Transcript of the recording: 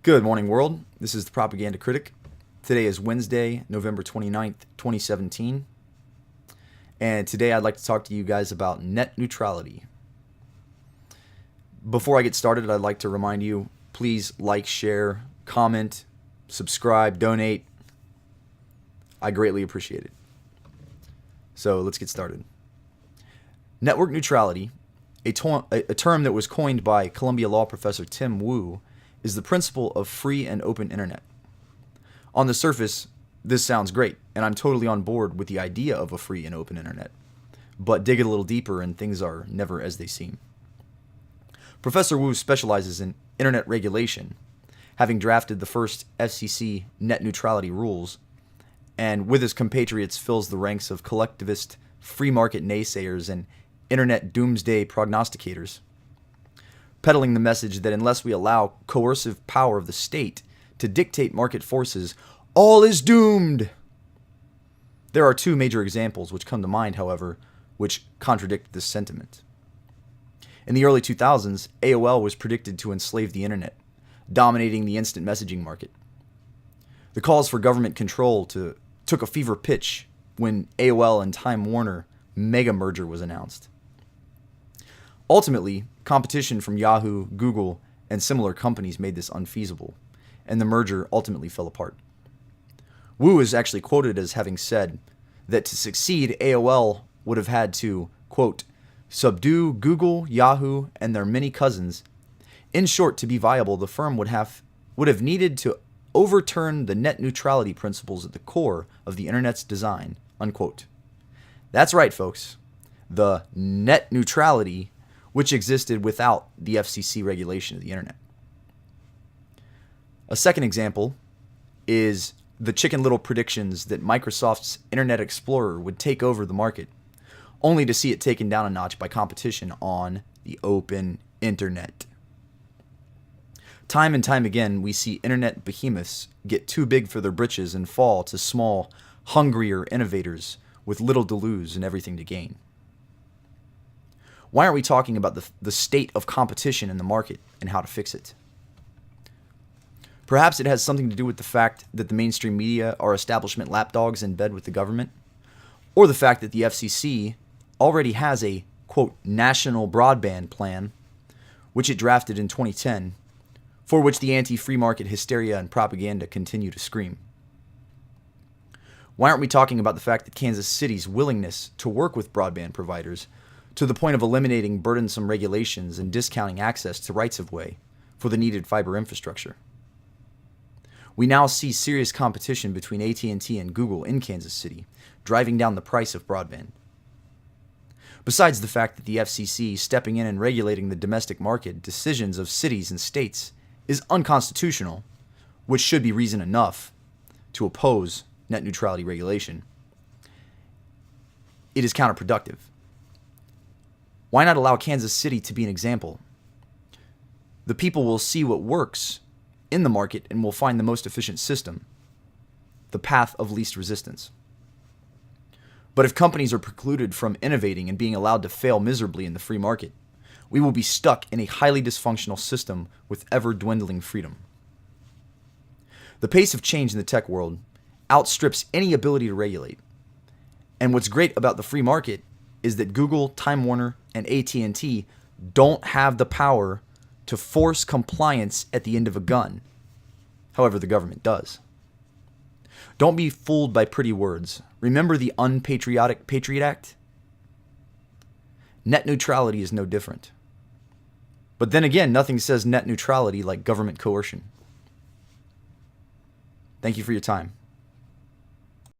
Good morning, world. This is the Propaganda Critic. Today is Wednesday, November 29th, 2017. And today I'd like to talk to you guys about net neutrality. Before I get started, I'd like to remind you, please like, share, comment, subscribe, donate. I greatly appreciate it. So let's get started. Network neutrality, a term that was coined by Columbia Law professor Tim Wu, is the principle of free and open internet. On the surface, this sounds great, and I'm totally on board with the idea of a free and open internet. But dig it a little deeper and things are never as they seem. Professor Wu specializes in internet regulation, having drafted the first FCC net neutrality rules, and with his compatriots fills the ranks of collectivist free market naysayers and internet doomsday prognosticators, peddling the message that unless we allow coercive power of the state to dictate market forces, all is doomed. There are two major examples which come to mind, however, which contradict this sentiment. In the early 2000s, AOL was predicted to enslave the internet, dominating the instant messaging market. The calls for government control took a fever pitch when AOL and Time Warner mega merger was announced. Ultimately, competition from Yahoo, Google, and similar companies made this unfeasible, and the merger ultimately fell apart. Wu is actually quoted as having said that to succeed, AOL would have had to, quote, subdue Google, Yahoo, and their many cousins. In short, to be viable, the firm would have needed to overturn the net neutrality principles at the core of the internet's design, unquote. That's right, folks. The net neutrality which existed without the FCC regulation of the internet. A second example is the Chicken Little predictions that Microsoft's Internet Explorer would take over the market, only to see it taken down a notch by competition on the open internet. Time and time again, we see internet behemoths get too big for their britches and fall to small, hungrier innovators with little to lose and everything to gain. Why aren't we talking about the state of competition in the market and how to fix it? Perhaps it has something to do with the fact that the mainstream media are establishment lapdogs in bed with the government, or the fact that the FCC already has a, quote, national broadband plan, which it drafted in 2010, for which the anti-free market hysteria and propaganda continue to scream. Why aren't we talking about the fact that Kansas City's willingness to work with broadband providers to the point of eliminating burdensome regulations and discounting access to rights-of-way for the needed fiber infrastructure? We now see serious competition between at&t and Google in Kansas City, driving down the price of broadband. Besides the fact that the FCC stepping in and regulating the domestic market decisions of cities and states is unconstitutional, which should be reason enough to oppose net neutrality regulation, it is counterproductive. Why not allow Kansas City to be an example? The people will see what works in the market and will find the most efficient system, the path of least resistance. But if companies are precluded from innovating and being allowed to fail miserably in the free market, we will be stuck in a highly dysfunctional system with ever-dwindling freedom. The pace of change in the tech world outstrips any ability to regulate. And what's great about the free market is that Google, Time Warner, and at&t don't have the power to force compliance at the end of a gun. However, the government does. Don't be fooled by pretty words. Remember the unpatriotic Patriot Act? Net neutrality is no different. But then again, nothing says net neutrality like government coercion. Thank you for your time.